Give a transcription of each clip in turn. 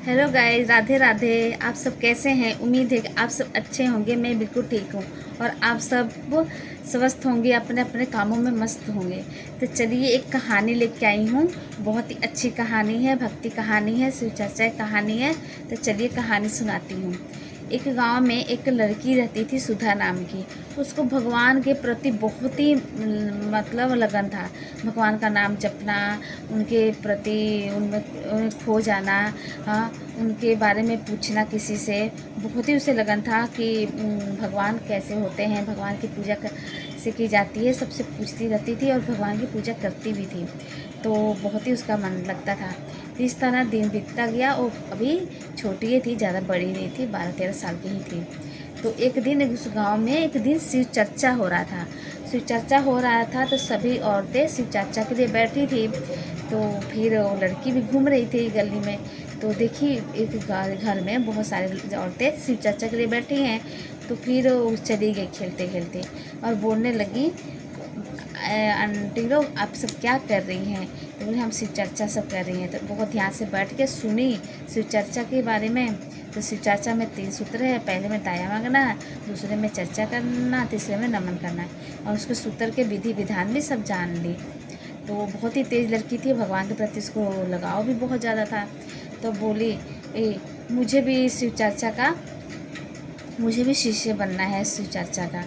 Hello guys, Radhe Radhe. आप सब कैसे हैं? उम्मीद है कि आप सब अच्छे होंगे। मैं बिल्कुल ठीक हूँ और आप सब स्वस्थ होंगे, अपने अपने कामों में मस्त होंगे। तो चलिए, एक कहानी लेके आई हूँ। बहुत ही अच्छी कहानी है, भक्ति कहानी है, शिव चर्चा की कहानी है। तो चलिए कहानी सुनाती हूँ। एक गांव में एक लड़की रहती थी, सुधा नाम की। उसको भगवान के प्रति बहुत ही मतलब लगन था। भगवान का नाम जपना, उनके प्रति उनमें खो जाना, हाँ, उनके बारे में पूछना किसी से, बहुत ही उसे लगन था कि भगवान कैसे होते हैं, भगवान की पूजा से की जाती है, सबसे पूछती रहती थी और भगवान की पूजा करती भी थी। तो बहुत ही उसका मन लगता था। इस तरह दिन बीतता गया और अभी छोटी ही थी, ज़्यादा बड़ी नहीं थी, 12-13 साल की ही थी। तो एक दिन उस गांव में एक दिन शिव चर्चा हो रहा था। शिव चर्चा हो रहा था तो सभी औरतें शिव चर्चा के लिए बैठी थी। तो फिर वो लड़की भी घूम रही थी गली में। तो देखी एक घर में बहुत सारे औरतें शिव चर्चा के लिए बैठी हैं। तो फिर वो चली गई खेलते खेलते और बोलने लगी, आंटी लोग आप सब क्या कर रही हैं? तो बोले हम शिव चर्चा सब कर रही हैं। तो बहुत ध्यान से बैठ के सुनी शिव चर्चा के बारे में। तो शिव चर्चा में 3 सूत्र है। पहले में दाया मांगना, दूसरे में चर्चा करना, तीसरे में नमन करना। और उसके सूत्र के विधि विधान भी सब जान ली। तो वो बहुत ही तेज़ लड़की थी, भगवान के प्रति उसको लगाव भी बहुत ज़्यादा था। तो बोली, मुझे भी शिव चर्चा का, मुझे भी शिष्य बनना है शिव चर्चा का,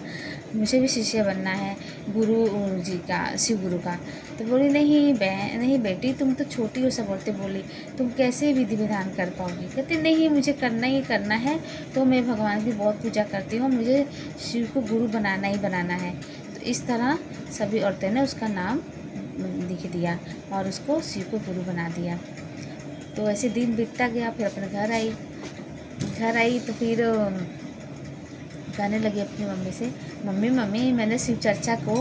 मुझे भी शिष्य बनना है गुरु जी का, शिव गुरु का। तो बोली, नहीं नहीं बेटी, तुम तो छोटी हो। सब बोलते, बोली तुम कैसे विधि विधान कर पाओगी? कहते नहीं, मुझे करना ही करना है। तो मैं भगवान की बहुत पूजा करती हूँ, मुझे शिव को गुरु बनाना ही बनाना है। तो इस तरह सभी औरतें ने उसका नाम लिख दिया और उसको शिव को गुरु बना दिया। तो ऐसे दिन बीतता गया। फिर अपने घर आई तो फिर कहने लगी अपनी मम्मी से, मम्मी मम्मी मैंने शिव चर्चा को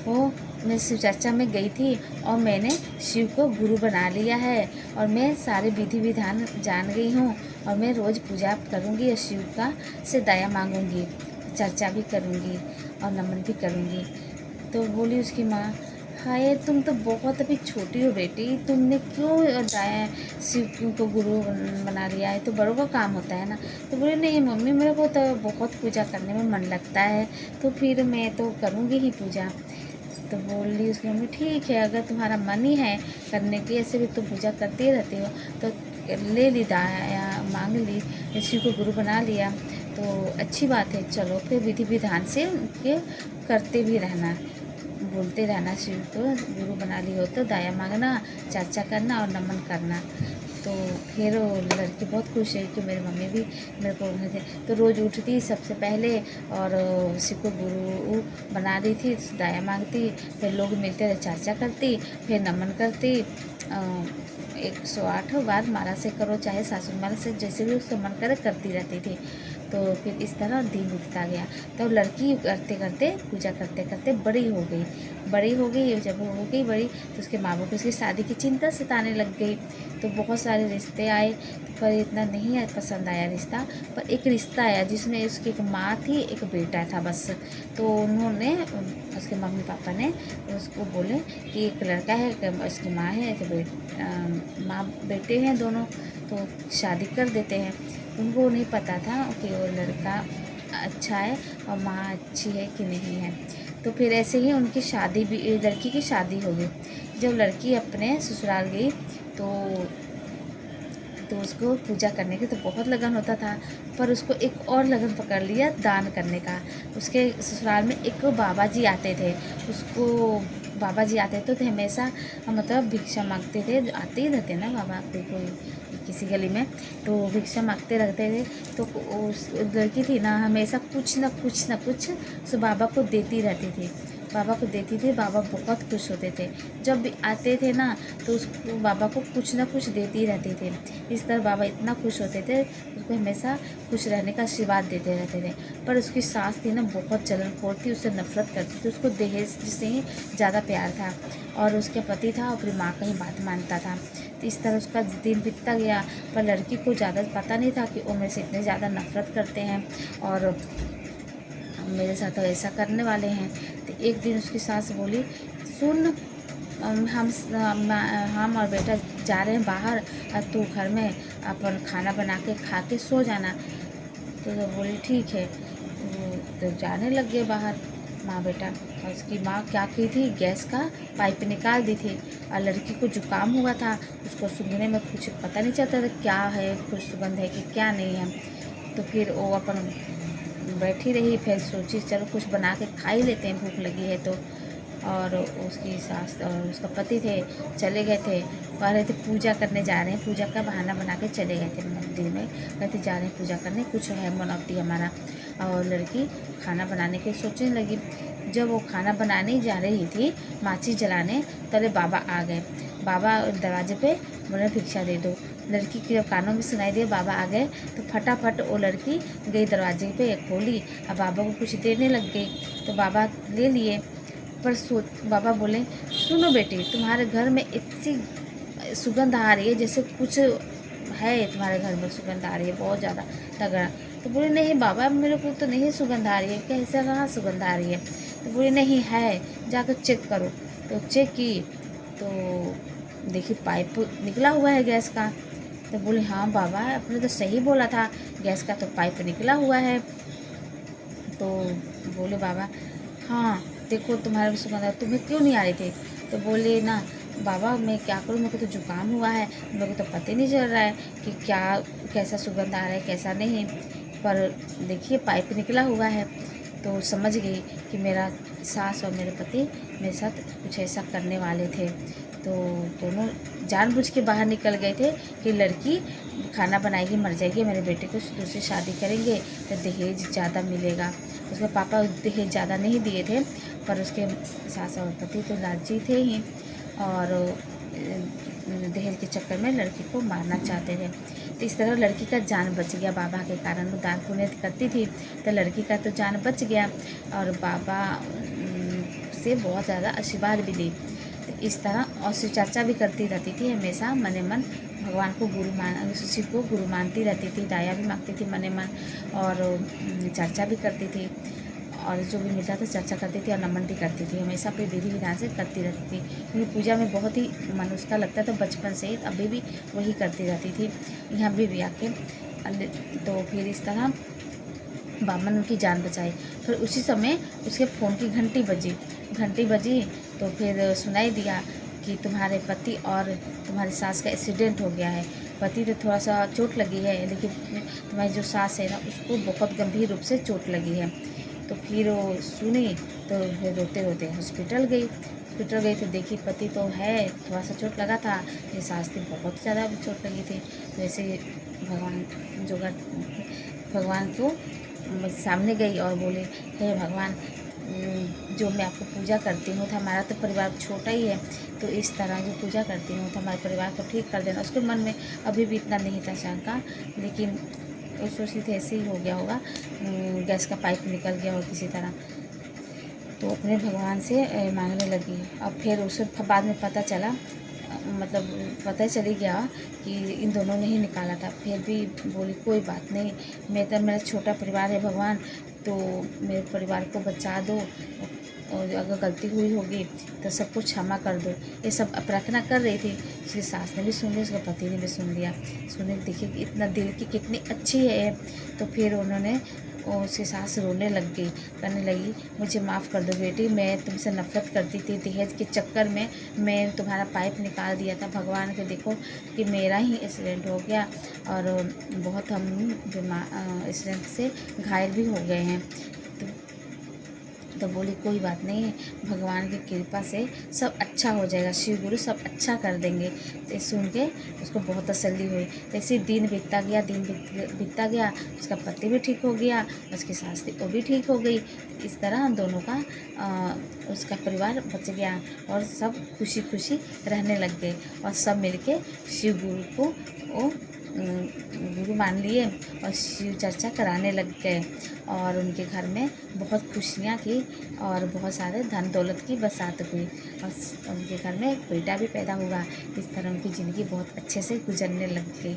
वो मैं शिव चर्चा में गई थी और मैंने शिव को गुरु बना लिया है और मैं सारे विधि विधान जान गई हूँ और मैं रोज़ पूजा करूँगी और शिव का से दया मांगूंगी, चर्चा भी करूँगी और नमन भी करूँगी। तो बोली उसकी माँ, हाय तुम तो बहुत अभी छोटी हो बेटी, तुमने क्यों दाया शिव को गुरु बना लिया है? तो बड़ों का काम होता है ना। तो बोले, नहीं मम्मी, मेरे को तो बहुत पूजा करने में मन लगता है, तो फिर मैं तो करूँगी ही पूजा। तो बोली उसकी मम्मी, ठीक है, अगर तुम्हारा मन ही है करने की, ऐसे भी तुम पूजा करते रहते हो, तो ले ली दाया, मांग ली, शिव को गुरु बना लिया, तो अच्छी बात है। चलो फिर विधि विधान से उनके करते भी रहना, बोलते रहना, शिव को गुरु बना ली हो तो दाया मांगना, चर्चा करना और नमन करना। तो फिर वो लड़की बहुत खुश है कि मेरी मम्मी भी मेरे को थे। तो रोज़ उठती सबसे पहले और शिव को गुरु बना दी थी, दाया मांगती, फिर लोग मिलते रहे, चर्चा करती, फिर नमन करती। 108 बार माला से करो, चाहे सासू माला से, जैसे भी उसको मन करे करती रहती थी। तो फिर इस तरह दिन बीतता गया। तो लड़की करते करते, पूजा करते करते बड़ी हो गई। जब वो हो गई बड़ी, तो उसके माँ बाप को उसकी शादी की चिंता सताने लग गई। तो बहुत सारे रिश्ते आए, पर इतना नहीं पसंद आया रिश्ता। पर एक रिश्ता आया जिसमें उसकी एक माँ थी, एक बेटा था बस। तो उन्होंने, उसके मम्मी पापा ने उसको बोले कि एक लड़का है, एक उसकी माँ है, एक माँ बेटे हैं दोनों, तो शादी कर देते हैं। उनको नहीं पता था कि वो लड़का अच्छा है और माँ अच्छी है कि नहीं है। तो फिर ऐसे ही उनकी शादी भी, लड़की की शादी हो गई। जब लड़की अपने ससुराल गई तो उसको पूजा करने की तो बहुत लगन होता था, पर उसको एक और लगन पकड़ लिया, दान करने का। उसके ससुराल में एक बाबा जी आते थे, उसको बाबा जी आते थे तो हमेशा मतलब भिक्षा मांगते थे, आते ही रहते ना बाबा, कोई किसी गली में, तो भिक्षा मांगते रहते थे। तो उस लड़की थी ना, हमेशा कुछ ना कुछ उस बाबा को देती रहती थी, बाबा को देती थी। बाबा बहुत खुश होते थे, जब भी आते थे ना तो उसको, बाबा को कुछ ना कुछ देती रहते थे। इस तरह बाबा इतना खुश होते थे, उसको हमेशा खुश रहने का आशीर्वाद देते रहते थे। पर उसकी सास थी ना, बहुत जलनखोर थी, उससे नफरत करती थी, उसको दहेज से ही ज़्यादा प्यार था और उसके पति था अपनी माँ का ही बात मानता था। तो इस तरह उसका दिन बीतता गया। पर लड़की को ज़्यादा पता नहीं था कि वो मेरे से इतने ज़्यादा नफरत करते हैं और मेरे साथ तो ऐसा करने वाले हैं। तो एक दिन उसकी सास बोली, सुन, हम और बेटा जा रहे हैं बाहर और तू घर में अपन खाना बना के खा के सो जाना। तो बोली ठीक है। तो जाने लग गए बाहर माँ बेटा। और उसकी माँ क्या की थी, गैस का पाइप निकाल दी थी। और लड़की को जुकाम हुआ था, उसको सूंघने में कुछ पता नहीं चलता था क्या है, कुछ सुगंध है कि क्या नहीं है। तो फिर वो अपन बैठी रही, फिर सोची चलो कुछ बना के खा ही लेते हैं, भूख लगी है तो। और उसकी सास और उसका पति थे, चले गए थे, कह रहे थे पूजा करने जा रहे हैं, पूजा का बहाना बना के चले गए थे मंदिर में, कहते जा रहे हैं पूजा करने, कुछ है मनौती हमारा। और लड़की खाना बनाने की सोचने लगी। जब वो खाना बनाने ही जा रही थी, माचिस जलाने, तले बाबा आ गए। बाबा दरवाजे पे बोले भिक्षा दे दो। लड़की के कानों में सुनाई दिया बाबा आ गए, तो फटाफट वो लड़की गई दरवाजे पे, खोली और बाबा को कुछ देने लग गई। तो बाबा ले लिए, पर बाबा बोले सुनो बेटी, तुम्हारे घर में इतनी सुगंध आ रही है जैसे कुछ है, तुम्हारे घर में सुगंध आ रही है बहुत ज़्यादा तगड़ा। तो बोले नहीं बाबा, मेरे को तो नहीं सुगंध आ रही है। कैसे कहाँ सुगंध आ रही है? तो बोले नहीं है, जाकर चेक करो। तो चेक की तो देखी पाइप निकला हुआ है गैस का। तो बोले हाँ बाबा, आपने तो सही बोला था, गैस का तो पाइप निकला हुआ है। तो बोले बाबा हाँ देखो, तुम्हारे सुगंध तुम्हें क्यों नहीं आ रही थी? तो बोले ना बाबा मैं क्या करूँ, मेरे को तो जुकाम हुआ है, मेरे को तो पता ही नहीं चल रहा है कि क्या कैसा सुगंध आ रहा है कैसा नहीं, पर देखिए पाइप निकला हुआ है। तो समझ गई कि मेरा सास और मेरे पति मेरे साथ कुछ ऐसा करने वाले थे। तो दोनों जानबूझ के बाहर निकल गए थे कि लड़की खाना बनाएगी मर जाएगी, मेरे बेटे को दूसरी शादी करेंगे तो दहेज ज़्यादा मिलेगा। उसके पापा दहेज ज़्यादा नहीं दिए थे, पर उसके सास और पति तो लालची थे ही, और दहेज के चक्कर में लड़की को मारना चाहते थे। तो इस तरह लड़की का जान बच गया बाबा के कारण। वो दान पुण्य करती थी तो लड़की का तो जान बच गया, और बाबा से बहुत ज़्यादा आशीर्वाद भी ली। तो इस तरह और शिव चर्चा भी करती रहती थी हमेशा मने मन, भगवान को शिव को गुरु मानती रहती थी, दाया भी मांगती थी मने मन, और चर्चा भी करती थी, और जो भी मिलता था चर्चा करती थी और नमन भी करती थी, हमेशा अपनी विधि विधान से करती रहती थी, क्योंकि पूजा में बहुत ही मन उसका लगता था बचपन से ही, अभी भी वही करती रहती थी यहाँ भी आके। तो फिर इस तरह बाबा ने उनकी जान बचाई। फिर उसी समय उसके फ़ोन की घंटी बजी तो फिर सुनाई दिया कि तुम्हारे पति और तुम्हारी सास का एक्सीडेंट हो गया है। पति तो थोड़ा सा चोट लगी है, लेकिन तुम्हारी जो सास है ना उसको बहुत गंभीर रूप से चोट लगी है। तो फिर वो सुनी तो फिर रोते रोते हॉस्पिटल गई तो देखी पति तो है, थोड़ा सा चोट लगा था, ये सास थी बहुत ज़्यादा चोट लगी थी। तो ऐसे भगवान को सामने गई और बोले हे भगवान, जो मैं आपको पूजा करती हूँ तो हमारा तो परिवार छोटा ही है, तो इस तरह जो पूजा करती हूँ तो हमारे परिवार को ठीक कर देना। उसके मन में अभी भी इतना नहीं था शंका, लेकिन वो सोचती थी ऐसे ही हो गया होगा, गैस का पाइप निकल गया हो किसी तरह। तो अपने भगवान से मांगने लगी। अब फिर उसे बाद में पता चला, मतलब पता चली गया कि इन दोनों ने ही निकाला था। फिर भी बोली कोई बात नहीं, मेरा छोटा परिवार है भगवान, तो मेरे परिवार को बचा दो, और अगर गलती हुई होगी तो सब कुछ क्षमा कर दो। ये सब प्रार्थना कर रही थी। उसकी सास ने भी सुन लिया, उसके पति ने भी सुन लिया। सुनने देखिए कि इतना दिल की कितनी अच्छी है। तो फिर उन्होंने उसकी सास रोने लग गई, कहने लगी मुझे माफ़ कर दो बेटी, मैं तुमसे नफ़रत करती थी, दहेज के चक्कर में मैं तुम्हारा पाइप निकाल दिया था। भगवान के देखो कि मेरा ही एक्सीडेंट हो गया और बहुत हम एक्सीडेंट से घायल भी हो गए हैं। तो बोली कोई बात नहीं, भगवान की कृपा से सब अच्छा हो जाएगा, शिव गुरु सब अच्छा कर देंगे। तो सुन के उसको बहुत तसल्ली हुई। तो इसी दिन बीतता गया, उसका पति भी ठीक हो गया, उसकी सास थी वो भी ठीक हो गई। इस तरह दोनों का उसका परिवार बच गया और सब खुशी खुशी रहने लग गए, और सब मिलके शिव गुरु को वो गुरु मान लिए और शिव चर्चा कराने लग गए, और उनके घर में बहुत खुशियाँ की और बहुत सारे धन दौलत की बरसात हुई और उनके घर में एक बेटा भी पैदा हुआ। इस तरह उनकी ज़िंदगी बहुत अच्छे से गुजरने लग गई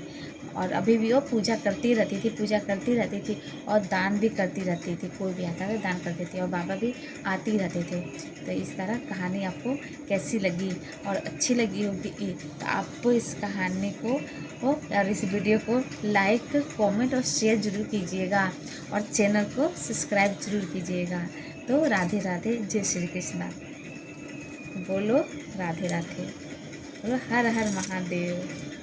और अभी भी वो पूजा करती रहती थी और दान भी करती रहती थी। कोई भी आता था दान करती थी और बाबा भी आते ही रहते थे। तो इस तरह कहानी आपको कैसी लगी और अच्छी लगी होगी तो आप इस कहानी को और इस वीडियो को लाइक, कमेंट और शेयर ज़रूर कीजिएगा और चैनल को सब्सक्राइब ज़रूर कीजिएगा। तो राधे राधे, जय श्री कृष्णा। बोलो राधे राधे, बोलो हर हर महादेव।